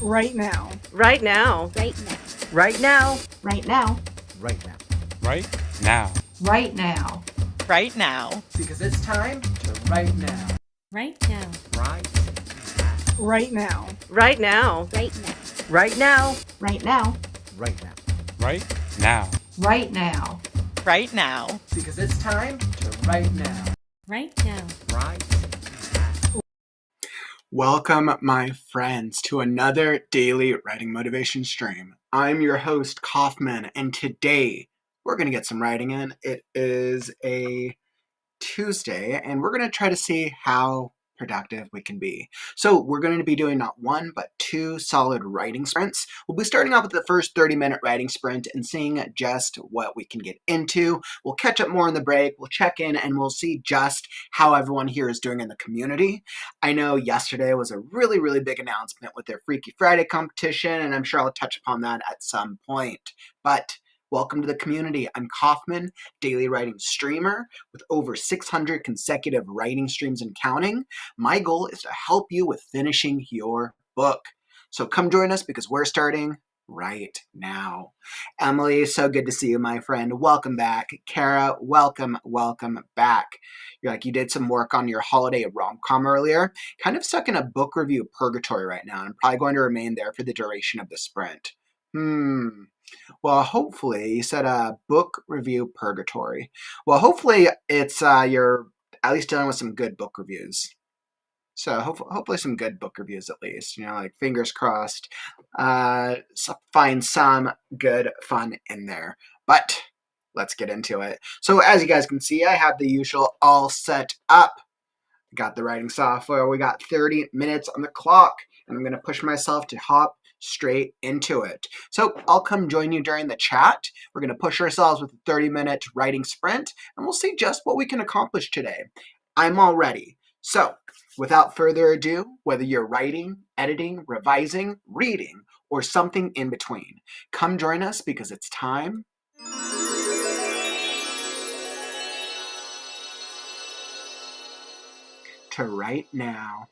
Right now. Right now. Right now. Right now. Right now. Right now. Right now. Right now. Right now. Because it's time to right now. Right now. Right Right now. Right now. Right now. Right now. Right now. right now. Right now. Right now. Right now. Because it's time to right now. Right now. Right. Welcome, my friends, to another daily writing motivation stream. I'm your host, Kaufman, and today we're going to get some writing in. It is a Tuesday, and we're going to try to see how productive we can be. So we're going to be doing not one, but two solid writing sprints. We'll be starting off with the first 30-minute writing sprint and seeing just what we can get into. We'll catch up more in the break, we'll check in, and we'll see just how everyone here is doing in the community. I know yesterday was a really, really big announcement with their Freaky Friday competition, and I'm sure I'll touch upon that at some point. But welcome to the community. I'm Kaufman, daily writing streamer with over 600 consecutive writing streams and counting. My goal is to help you with finishing your book. So come join us because we're starting right now. Emily, so good to see you, my friend. Welcome back. Kara, welcome back. You're like, you did some work on your holiday rom-com earlier. Kind of stuck in a book review purgatory right now, and I'm probably going to remain there for the duration of the sprint. Well, hopefully, you said a book review purgatory. Well, hopefully it's you're at least dealing with some good book reviews. So hopefully some good book reviews at least. You know, like fingers crossed. Find some good fun in there. But let's get into it. So as you guys can see, I have the usual all set up. Got the writing software. We got 30 minutes on the clock, and I'm going to push myself to hop straight into it. So I'll come join you during the chat. We're going to push ourselves with a 30-minute writing sprint, and we'll see just what we can accomplish today. I'm all ready. So without further ado, whether you're writing, editing, revising, reading, or something in between, come join us because it's time to write now.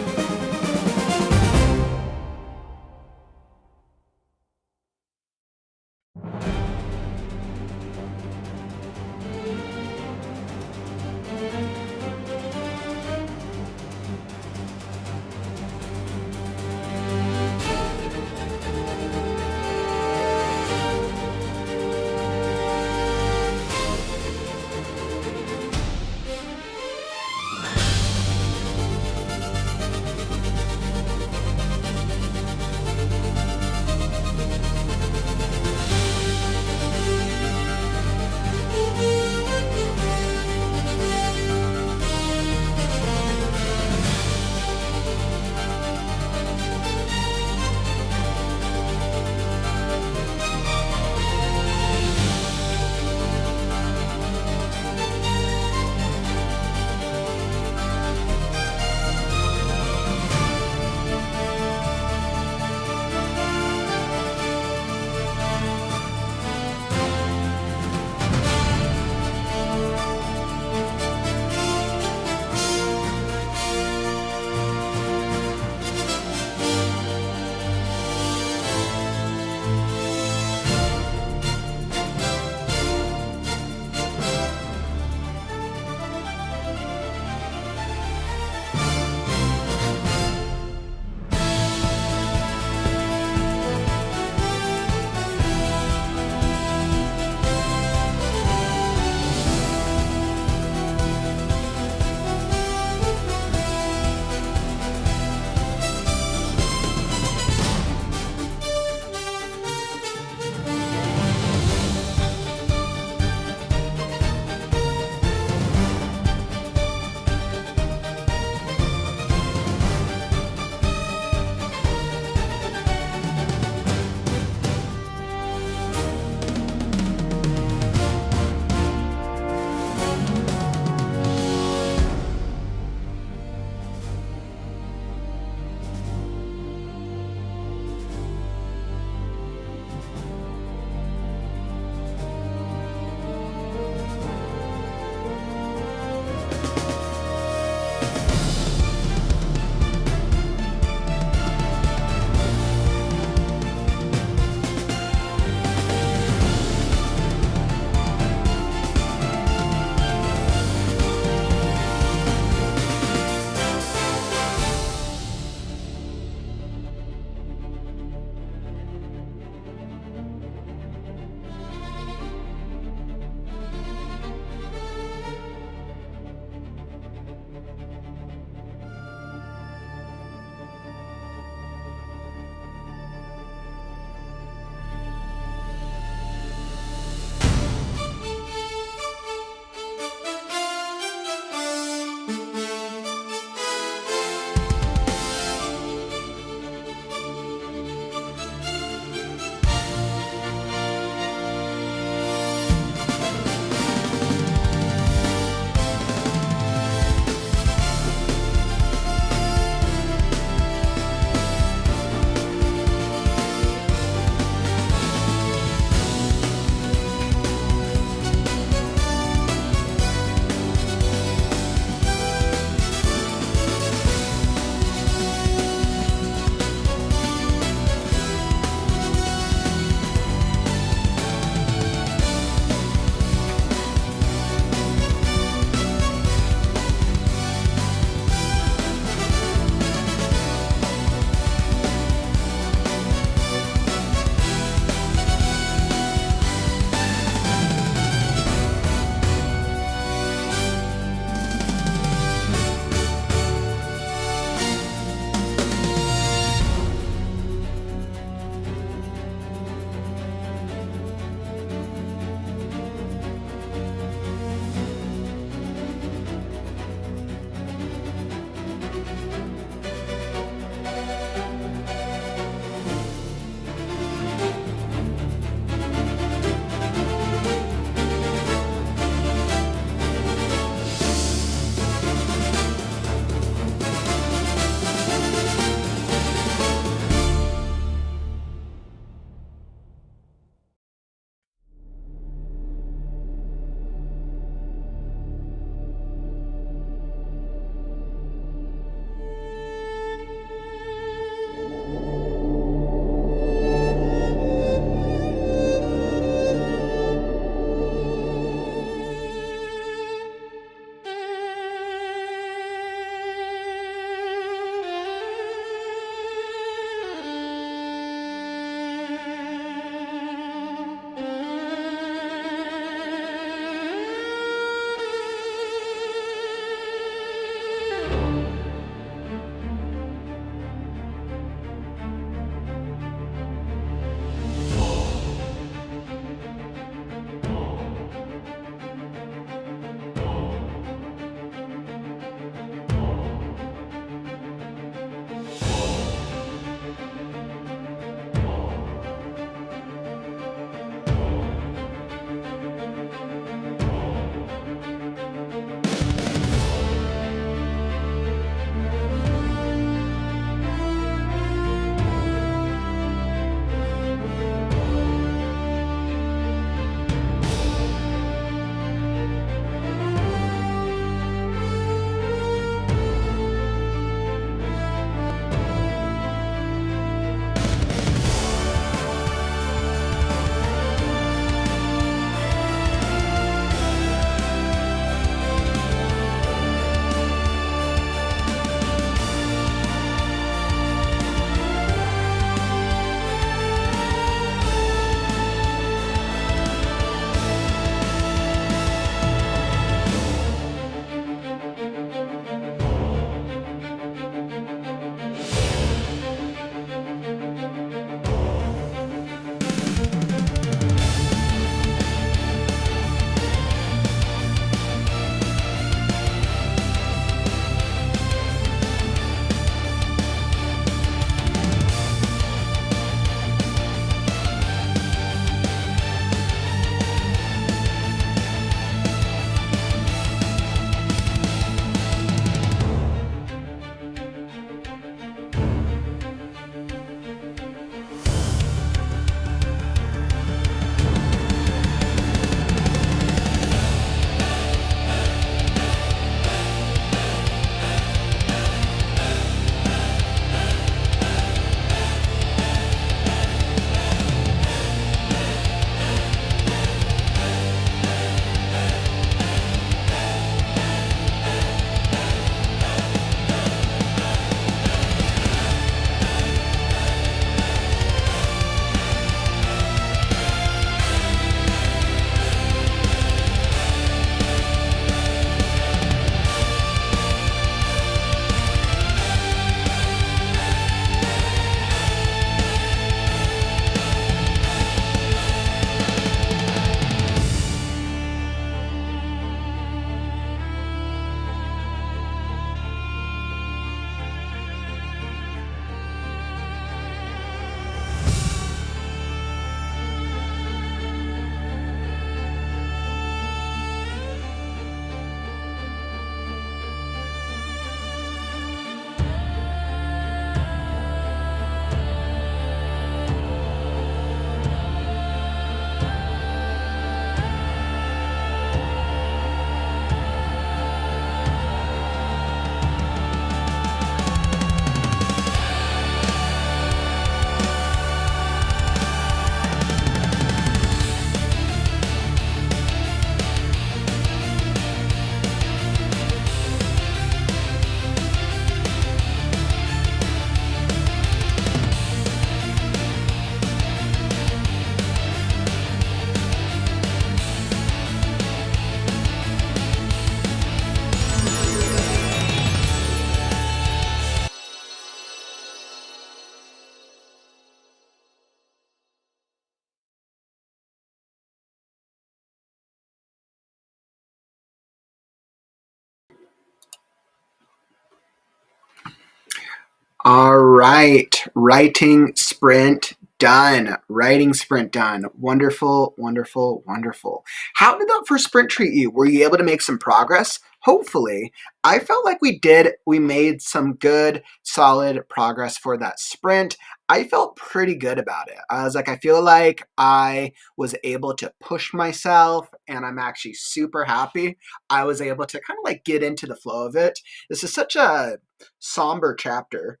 All right. Writing sprint done. Writing sprint done. Wonderful, wonderful, wonderful. How did that first sprint treat you? Were you able to make some progress? Hopefully. I felt like we did. We made some good, solid progress for that sprint. I felt pretty good about it. I was like, I feel like I was able to push myself, and I'm actually super happy I was able to kind of like get into the flow of it. This is such a somber chapter.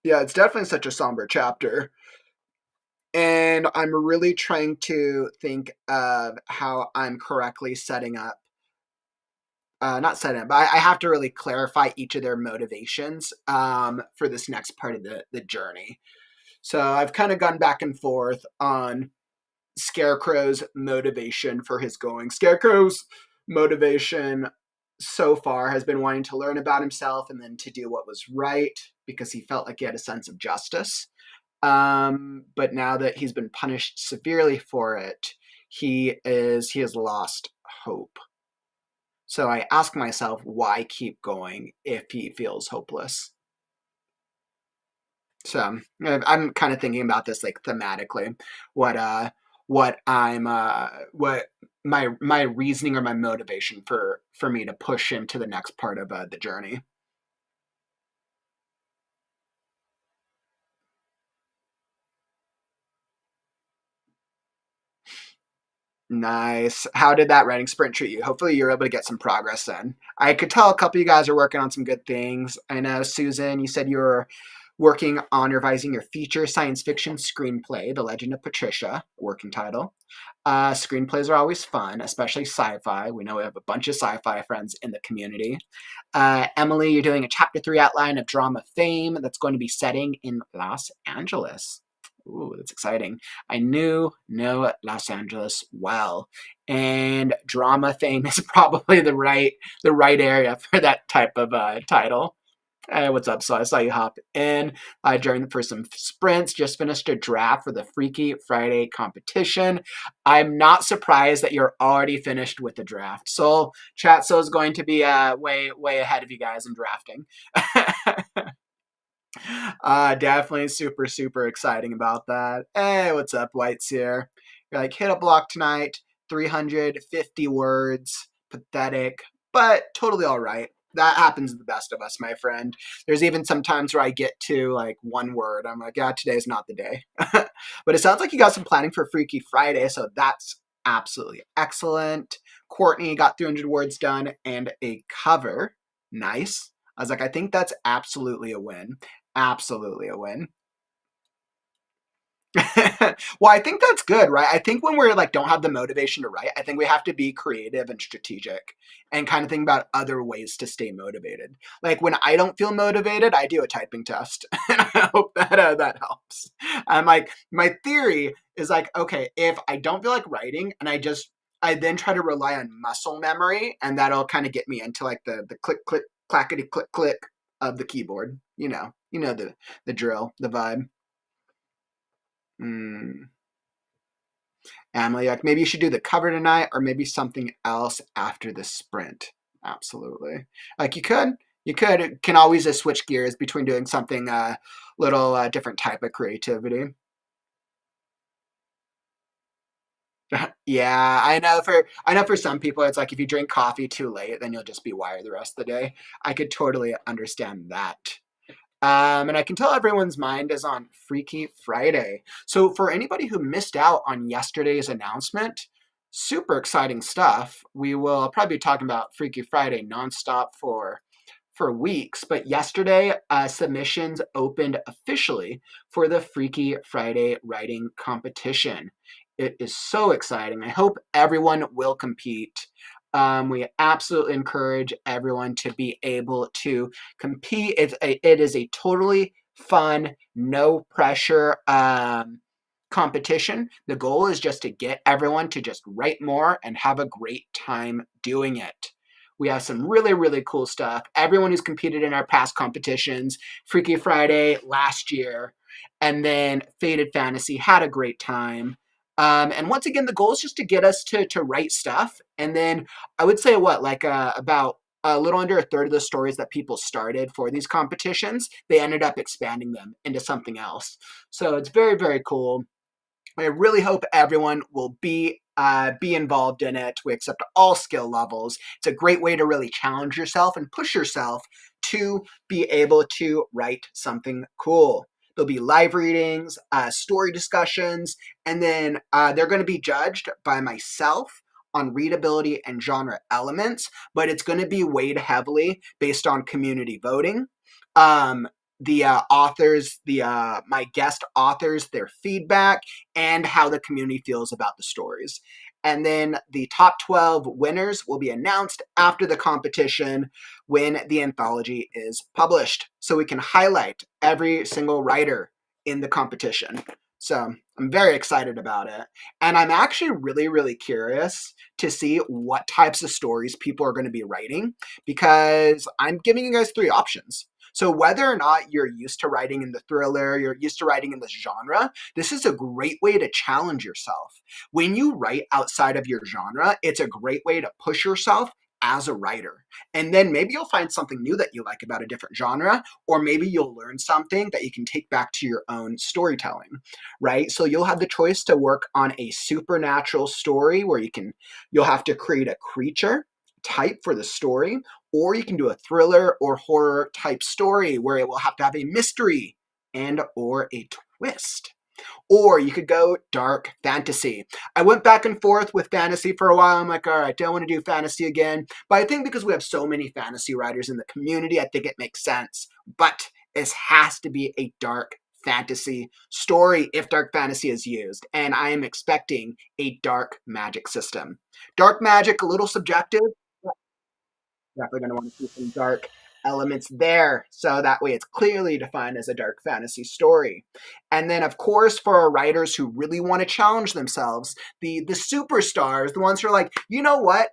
Yeah, it's definitely such a somber chapter. And I'm really trying to think of how I'm correctly setting up. Not setting up, but I have to really clarify each of their motivations for this next part of the journey. So I've kind of gone back and forth on Scarecrow's motivation for his going. Scarecrow's motivation so far has been wanting to learn about himself and then to do what was right because he felt like he had a sense of justice. But now that he's been punished severely for it, he has lost hope. So I ask myself, why keep going if he feels hopeless? So I'm kind of thinking about this like thematically, what my reasoning or my motivation for me to push him to the next part of the journey. Nice. How did that writing sprint treat you? Hopefully you're able to get some progress in. I could tell a couple of you guys are working on some good things. I know, Susan, you said you were working on revising your feature science fiction screenplay, The Legend of Patricia, working title. Screenplays are always fun, especially sci-fi. We know we have a bunch of sci-fi friends in the community. Emily, you're doing a chapter 3 outline of Drama Fame that's going to be setting in Los Angeles. Ooh, that's exciting. I know Los Angeles well, and Drama Fame is probably the right area for that type of title. Hey, what's up? So I saw you hop in for some sprints. Just finished a draft for the Freaky Friday competition. I'm not surprised that you're already finished with the draft. So Chatso is going to be way ahead of you guys in drafting. Definitely super exciting about that. Hey, what's up, White's here? You're like, hit a block tonight, 350 words, pathetic, but totally all right. That happens to the best of us, my friend. There's even some times where I get to like one word. I'm like, yeah, today's not the day. But it sounds like you got some planning for Freaky Friday, so that's absolutely excellent. Courtney got 300 words done and a cover. Nice. I was like, I think that's absolutely a win. Absolutely a win. Well, I think that's good, right? I think when we're like don't have the motivation to write, I think we have to be creative and strategic and kind of think about other ways to stay motivated. Like when I don't feel motivated, I do a typing test, and I hope that that helps. I'm like, my theory is like, okay, if I don't feel like writing, and I then try to rely on muscle memory, and that'll kind of get me into like the click click clackety click click of the keyboard. You know the drill, the vibe. Emily, like maybe you should do the cover tonight, or maybe something else after the sprint. Absolutely. Like you can always just switch gears between doing something little different type of creativity. Yeah, I know for some people it's like if you drink coffee too late, then you'll just be wired the rest of the day. I could totally understand that. And I can tell everyone's mind is on Freaky Friday. So for anybody who missed out on yesterday's announcement, super exciting stuff. We will probably be talking about Freaky Friday nonstop for weeks, but yesterday submissions opened officially for the Freaky Friday writing competition. It is so exciting. I hope everyone will compete. We absolutely encourage everyone to be able to compete. It is a totally fun, no pressure competition. The goal is just to get everyone to just write more and have a great time doing it. We have some really cool stuff. Everyone who's competed in our past competitions, Freaky Friday last year, and then Faded Fantasy had a great time. And once again, the goal is just to get us to write stuff. And then I would say about a little under a third of the stories that people started for these competitions, they ended up expanding them into something else. So it's very, very cool. I really hope everyone will be involved in it. We accept all skill levels. It's a great way to really challenge yourself and push yourself to be able to write something cool. There'll be live readings, story discussions, and then they're going to be judged by myself on readability and genre elements, but it's going to be weighed heavily based on community voting. The authors, my guest authors, their feedback, and how the community feels about the stories. And then the top 12 winners will be announced after the competition when the anthology is published. So we can highlight every single writer in the competition. So I'm very excited about it. And I'm actually really, really curious to see what types of stories people are going to be writing, because I'm giving you guys 3 options. So whether or not you're used to writing in the thriller, you're used to writing in this genre, this is a great way to challenge yourself. When you write outside of your genre, it's a great way to push yourself as a writer. And then maybe you'll find something new that you like about a different genre, or maybe you'll learn something that you can take back to your own storytelling, right? So you'll have the choice to work on a supernatural story where you'll have to create a creature type for the story, or you can do a thriller or horror type story where it will have to have a mystery and or a twist. Or you could go dark fantasy. I went back and forth with fantasy for a while. I'm like, all right, don't want to do fantasy again. But I think because we have so many fantasy writers in the community, I think it makes sense. But this has to be a dark fantasy story if dark fantasy is used. And I am expecting a dark magic system. Dark magic, a little subjective. Definitely going to want to see some dark elements there, so that way it's clearly defined as a dark fantasy story. And then, of course, for our writers who really want to challenge themselves, the superstars, the ones who are like, you know what?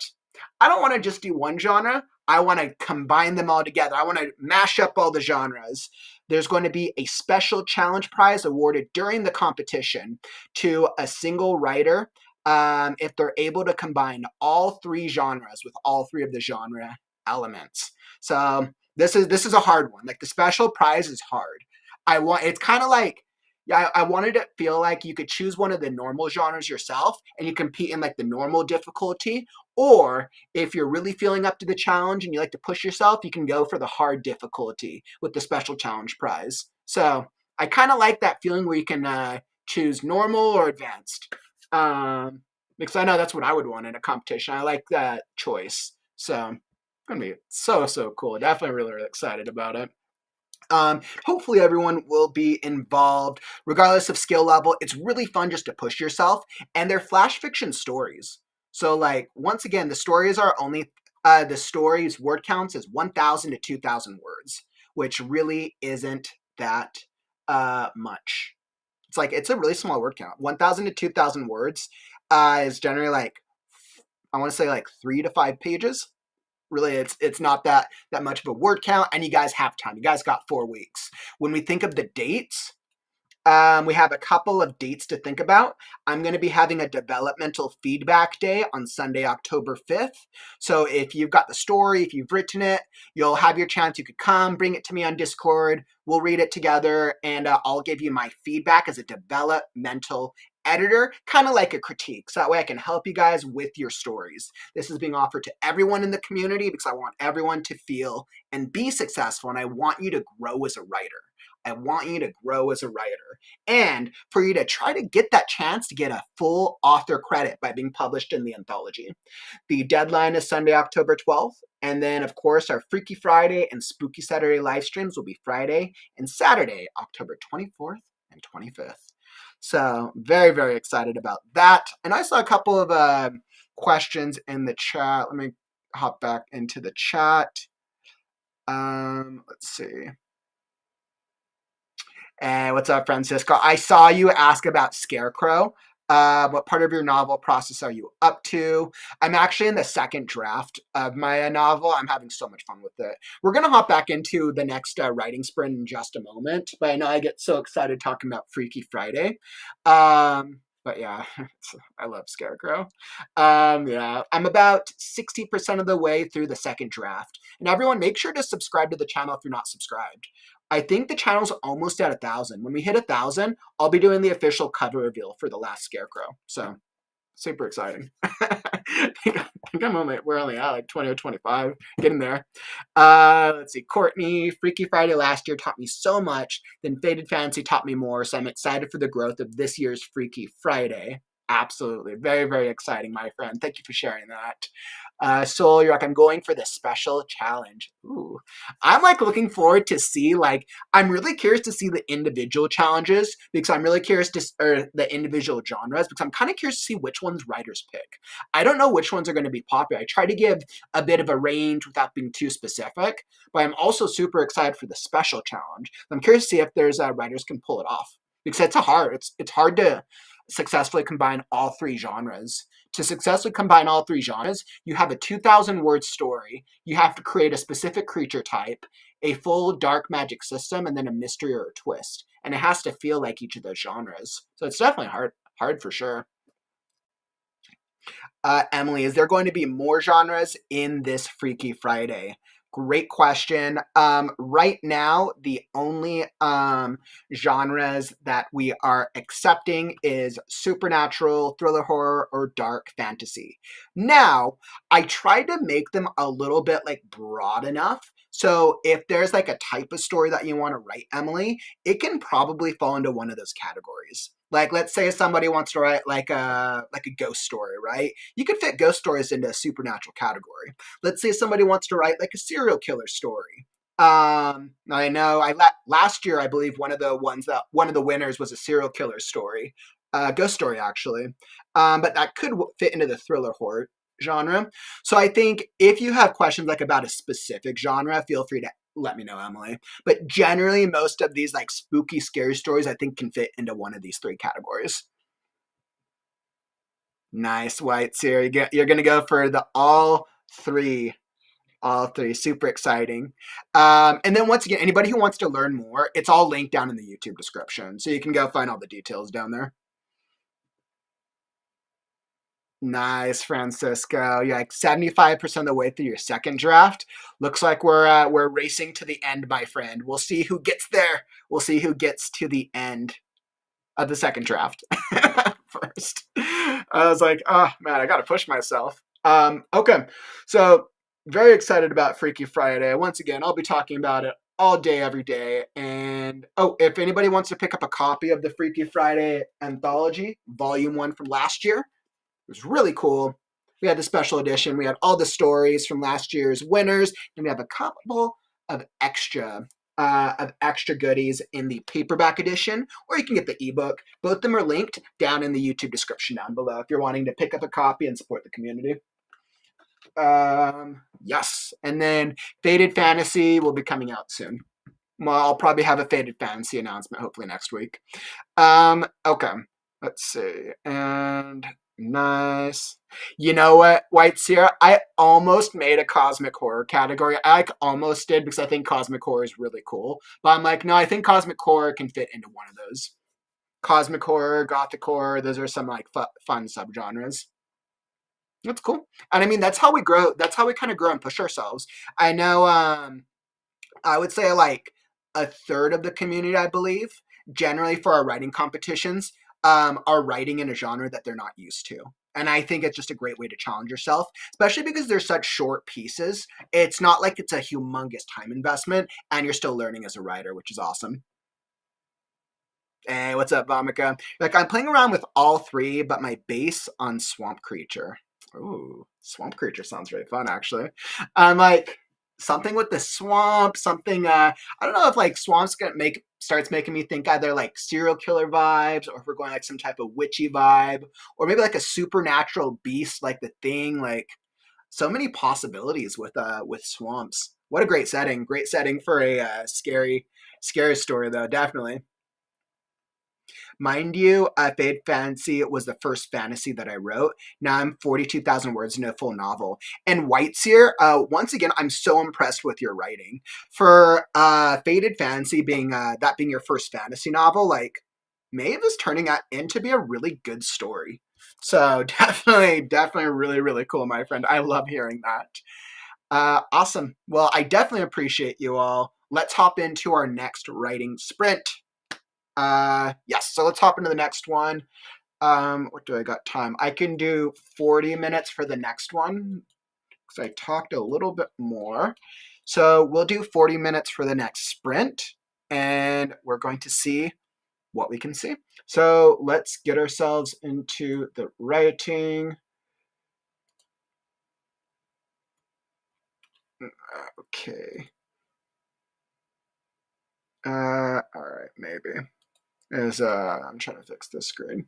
I don't want to just do one genre. I want to combine them all together. I want to mash up all the genres. There's going to be a special challenge prize awarded during the competition to a single writer if they're able to combine all 3 genres with all 3 of the genre elements. So this is a hard one. Like, the special prize is hard. It's kind of like, yeah, I wanted it to feel like you could choose one of the normal genres yourself and you compete in like the normal difficulty. Or if you're really feeling up to the challenge and you like to push yourself, you can go for the hard difficulty with the special challenge prize. So I kind of like that feeling where you can choose normal or advanced. Because I know that's what I would want in a competition. I like that choice. So it's going to be so cool. Definitely really, really excited about it. Hopefully everyone will be involved regardless of skill level. It's really fun just to push yourself, and they're flash fiction stories. So like, once again, the stories are only the stories word counts is 1,000 to 2,000 words, which really isn't that much. It's a really small word count. 1,000 to 2,000 words is generally like, I want to say like 3 to 5 pages. Really, it's not that much of a word count, and you guys have time. You guys got 4 weeks. When we think of the dates, we have a couple of dates to think about. I'm going to be having a developmental feedback day on Sunday, October 5th. So if you've got the story, if you've written it, you'll have your chance. You could come, bring it to me on Discord. We'll read it together, and I'll give you my feedback as a developmental editor, kind of like a critique. So that way I can help you guys with your stories. This is being offered to everyone in the community because I want everyone to feel and be successful, and I want you to grow as a writer. I want you to grow as a writer, and for you to try to get that chance to get a full author credit by being published in the anthology. The deadline is Sunday, October 12th. And then, of course, our Freaky Friday and Spooky Saturday live streams will be Friday and Saturday, October 24th and 25th. So very, very excited about that. And I saw a couple of questions in the chat. Let me hop back into the chat. Let's see. What's up, Francisco? I saw you ask about Scarecrow. What part of your novel process are you up to? I'm actually in the 2nd draft of my novel. I'm having so much fun with it. We're going to hop back into the next writing sprint in just a moment, but I know I get so excited talking about Freaky Friday. But yeah, I love Scarecrow. Yeah, I'm about 60% of the way through the second draft. And everyone, make sure to subscribe to the channel if you're not subscribed. I think the channel's almost at 1,000. When we hit 1,000, I'll be doing the official cover reveal for the Last Scarecrow. So, super exciting. I think we're only at like 20 or 25, getting there. Let's see, Courtney, Freaky Friday last year taught me so much, then Faded Fantasy taught me more, so I'm excited for the growth of this year's Freaky Friday. Absolutely. Very, very exciting, my friend. Thank you for sharing that. Soul, you're like, I'm going for the special challenge. Ooh. I'm like looking forward to see, like, I'm really curious to see the individual challenges because I'm really curious to, or the individual genres, because I'm kind of curious to see which ones writers pick. I don't know which ones are going to be popular. I try to give a bit of a range without being too specific, but I'm also super excited for the special challenge. I'm curious to see if there's writers can pull it off because it's hard to successfully combine all three genres. To successfully combine all three genres, you have a 2,000 word story, you have to create a specific creature type, a full dark magic system, and then a mystery or a twist. And it has to feel like each of those genres. So it's definitely hard for sure. Emily, is there going to be more genres in this Freaky Friday? Great question. Right now, the only genres that we are accepting is supernatural, thriller horror, or dark fantasy. Now, I tried to make them a little bit like broad enough. So if there's like a type of story that you want to write, Emily, it can probably fall into one of those categories. Like, let's say somebody wants to write like a ghost story, right? You could fit ghost stories into a supernatural category. Let's say somebody wants to write like a serial killer story. I know last year, I believe one of the winners was a serial killer story, ghost story actually. But that could fit into the thriller horror genre. So I think if you have questions like about a specific genre, feel free to let me know, Emily. But generally, most of these like spooky, scary stories, I think can fit into one of these three categories. Nice, Whites here. You're going to go for the all three. All three. Super exciting. And then once again, anybody who wants to learn more, it's all linked down in the YouTube description. So you can go find all the details down there. Nice, Francisco. You're like 75% of the way through your second draft. Looks like we're racing to the end, my friend. We'll see who gets there. We'll see who gets to the end of the second draft first. I was like, oh man, I gotta push myself. Okay, so very excited about Freaky Friday. Once again, I'll be talking about it all day, every day. And if anybody wants to pick up a copy of the Freaky Friday Anthology, Volume 1 from last year, it was really cool. We had the special edition. We had all the stories from last year's winners, and we have a couple of extra goodies in the paperback edition, or you can get the ebook. Both of them are linked down in the YouTube description down below if you're wanting to pick up a copy and support the community. Yes, and then Faded Fantasy will be coming out soon. Well, I'll probably have a Faded Fantasy announcement hopefully next week. Okay, let's see, and nice. You know what, White Sierra? I almost made a cosmic horror category. I almost did because I think cosmic horror is really cool. But I'm like, no, I think cosmic horror can fit into one of those. Cosmic horror, gothic horror, those are some like fun subgenres. That's cool. And I mean, that's how we grow. That's how we kind of grow and push ourselves. I know, I would say like a third of the community, I believe, generally for our writing competitions, are writing in a genre that they're not used to. And I think it's just a great way to challenge yourself, especially because they're such short pieces. It's not like it's a humongous time investment, and you're still learning as a writer, which is awesome. Hey, what's up, Vamika? Like, I'm playing around with all three, but my base on Swamp Creature. Ooh, Swamp Creature sounds really fun, actually. I'm like, something with the swamp, something, I don't know if like swamp's gonna starts making me think either like serial killer vibes, or if we're going like some type of witchy vibe, or maybe like a supernatural beast like the Thing. Like, so many possibilities with swamps. What a great setting for a scary story though, definitely. Mind you, Fade Fantasy was the first fantasy that I wrote. Now I'm 42,000 words into a full novel. And Whiteseer, once again, I'm so impressed with your writing. For Faded Fantasy being your first fantasy novel, like, Maeve is turning out into be a really good story. So definitely really, really cool, my friend. I love hearing that. Awesome. Well, I definitely appreciate you all. Let's hop into our next writing sprint. Yes, so let's hop into the next one. What do I got time? I can do 40 minutes for the next one because I talked a little bit more. So we'll do 40 minutes for the next sprint, and we're going to see what we can see. So let's get ourselves into the writing. Okay. All right, maybe. I'm trying to fix this screen.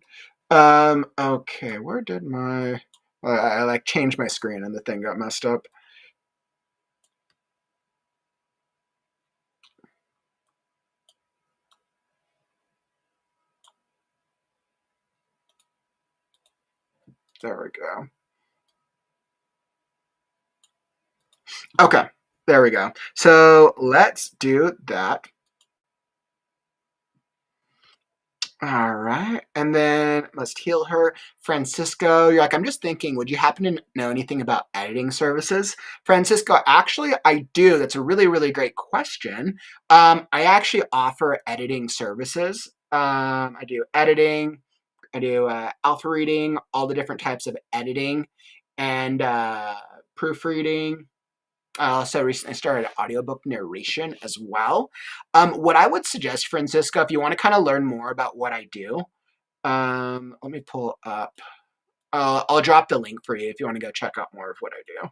Okay, where did my... I like changed my screen and the thing got messed up. There we go. Okay, there we go. So let's do that. All right, and then must heal her. Francisco, you're like, I'm just thinking, would you happen to know anything about editing services? Francisco, actually, I do. That's a really, really great question. I actually offer editing services. I do editing. I do alpha reading, all the different types of editing, and proofreading. I also recently started audiobook narration as well. What I would suggest, Francisco, if you want to kind of learn more about what I do, let me pull up. I'll drop the link for you if you want to go check out more of what I do.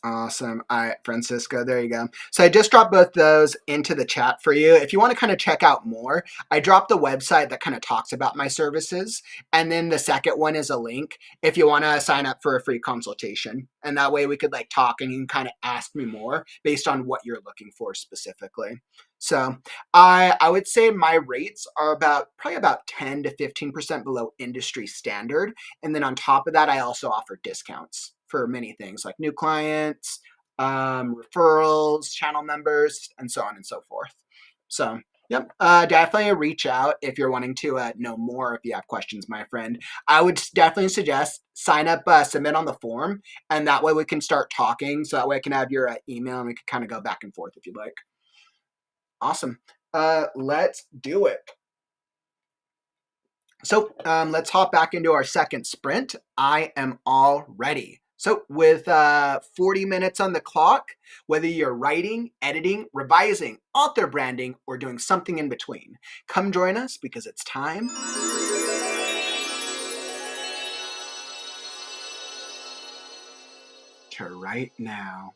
Awesome. All right, Francisco, there you go. So I just dropped both those into the chat for you. If you want to kind of check out more, I dropped the website that kind of talks about my services. And then the second one is a link if you want to sign up for a free consultation. And that way we could like talk and you can kind of ask me more based on what you're looking for specifically. So I would say my rates are probably about 10 to 15% below industry standard. And then on top of that, I also offer discounts for many things like new clients, referrals, channel members, and so on and so forth. So, yep, definitely reach out if you're wanting to know more, if you have questions, my friend. I would definitely suggest sign up, submit on the form, and that way we can start talking. So that way I can have your email and we can kind of go back and forth if you'd like. Awesome. Let's do it. So let's hop back into our second sprint. I am all ready. So with 40 minutes on the clock, whether you're writing, editing, revising, author branding, or doing something in between, come join us because it's time to write now.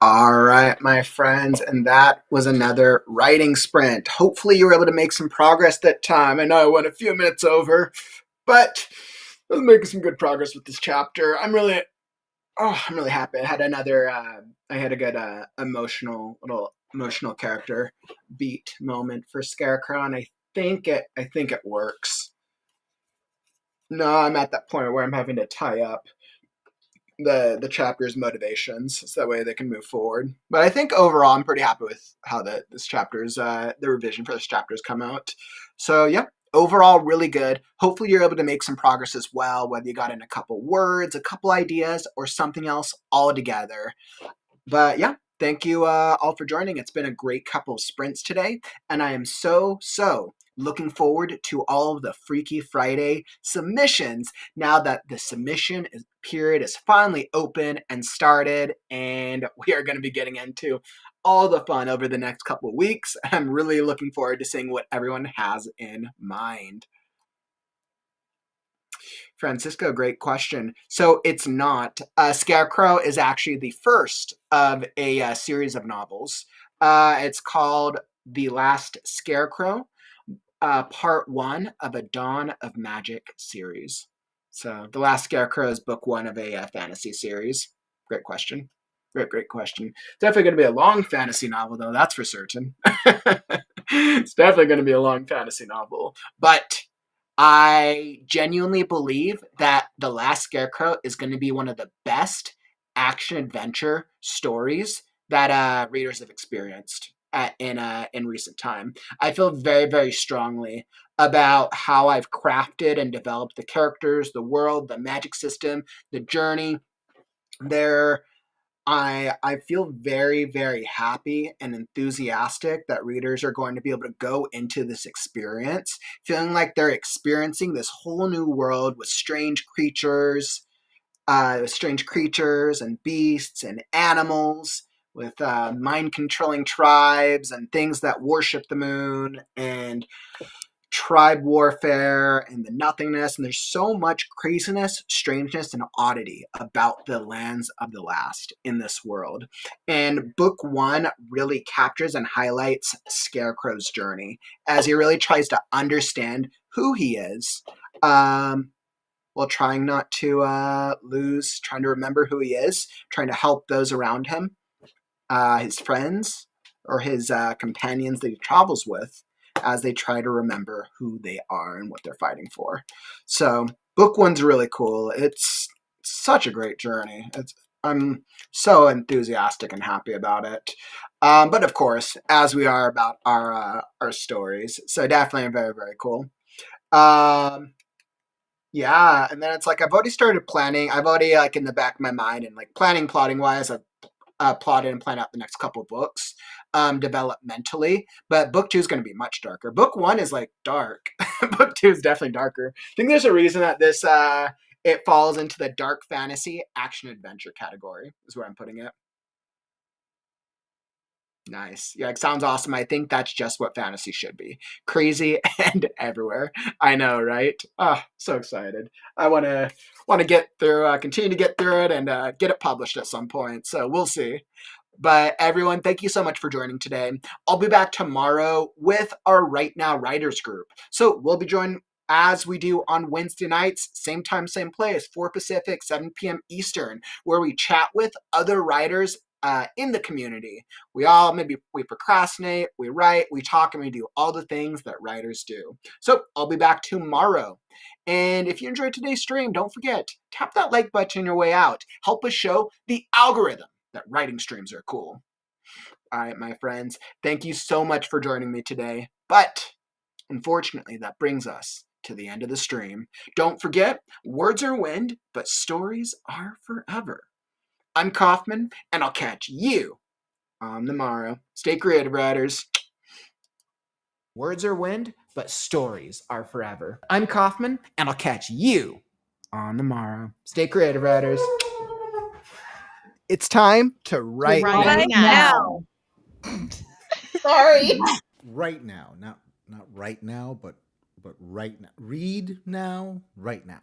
All right, my friends, and that was another writing sprint. Hopefully, you were able to make some progress that time. I know I went a few minutes over, but I was making some good progress with this chapter. I'm really happy. I had a good emotional character beat moment for Scarecrow, and I think it works. No, I'm at that point where I'm having to tie up the chapter's motivations so that way they can move forward. But I think overall I'm pretty happy with how the revision for this chapter's come out. So yeah, overall really good. Hopefully you're able to make some progress as well, whether you got in a couple words, a couple ideas, or something else all together. But yeah, thank you all for joining. It's been a great couple of sprints today, and I am so looking forward to all of the Freaky Friday submissions now that the submission period is finally open and started, and we are going to be getting into all the fun over the next couple of weeks. I'm really looking forward to seeing what everyone has in mind. Francisco, great question. So it's not. Scarecrow is actually the first of a series of novels. It's called The Last Scarecrow, part 1 of a Dawn of Magic series. So The Last Scarecrow is book 1 of a fantasy series. Great question. Great question. Definitely going to be a long fantasy novel, though, that's for certain. It's definitely going to be a long fantasy novel. But I genuinely believe that The Last Scarecrow is going to be one of the best action-adventure stories that readers have experienced in recent time. I feel very strongly about how I've crafted and developed the characters, the world, the magic system, the journey. I feel very happy and enthusiastic that readers are going to be able to go into this experience feeling like they're experiencing this whole new world with strange creatures and beasts and animals, with mind-controlling tribes and things that worship the moon, and tribe warfare and the nothingness. And there's so much craziness, strangeness, and oddity about the lands of the last in this world. And book 1 really captures and highlights Scarecrow's journey as he really tries to understand who he is, while trying not to trying to remember who he is, trying to help those around him, his friends or his companions that he travels with, as they try to remember who they are and what they're fighting for. So book 1's really cool. It's such a great journey. I'm so enthusiastic and happy about it. But of course, as we are about our stories, so definitely very cool. Yeah, and then it's like I've already started planning. I've already in the back of my mind and plotting wise, I've plotted and planned out the next couple books developmentally. But book 2 is going to be much darker. Book 1 is dark. Book 2 is definitely darker. I think there's a reason that this it falls into the dark fantasy action adventure category is where I'm putting it. Nice. Yeah, it sounds awesome. I think that's just what fantasy should be. Crazy and everywhere. I know, right? Oh, so excited. I want to get through, continue to get through it and get it published at some point. So we'll see. But everyone, thank you so much for joining today. I'll be back tomorrow with our Right Now Writers group. So we'll be joined as we do on Wednesday nights, same time, same place, 4 Pacific, 7 p.m. Eastern, where we chat with other writers in the community. We procrastinate, we write, we talk, and we do all the things that writers do. So I'll be back tomorrow. And if you enjoyed today's stream, don't forget, tap that like button on your way out. Help us show the algorithm that writing streams are cool. All right, my friends, thank you so much for joining me today. But unfortunately, that brings us to the end of the stream. Don't forget, words are wind, but stories are forever. I'm Kaufman, and I'll catch you on the morrow. Stay creative, writers. Words are wind, but stories are forever. I'm Kaufman, and I'll catch you on the morrow. Stay creative, writers. It's time to write. Right now. Sorry. Right now, not right now, but right now. Read now, right now.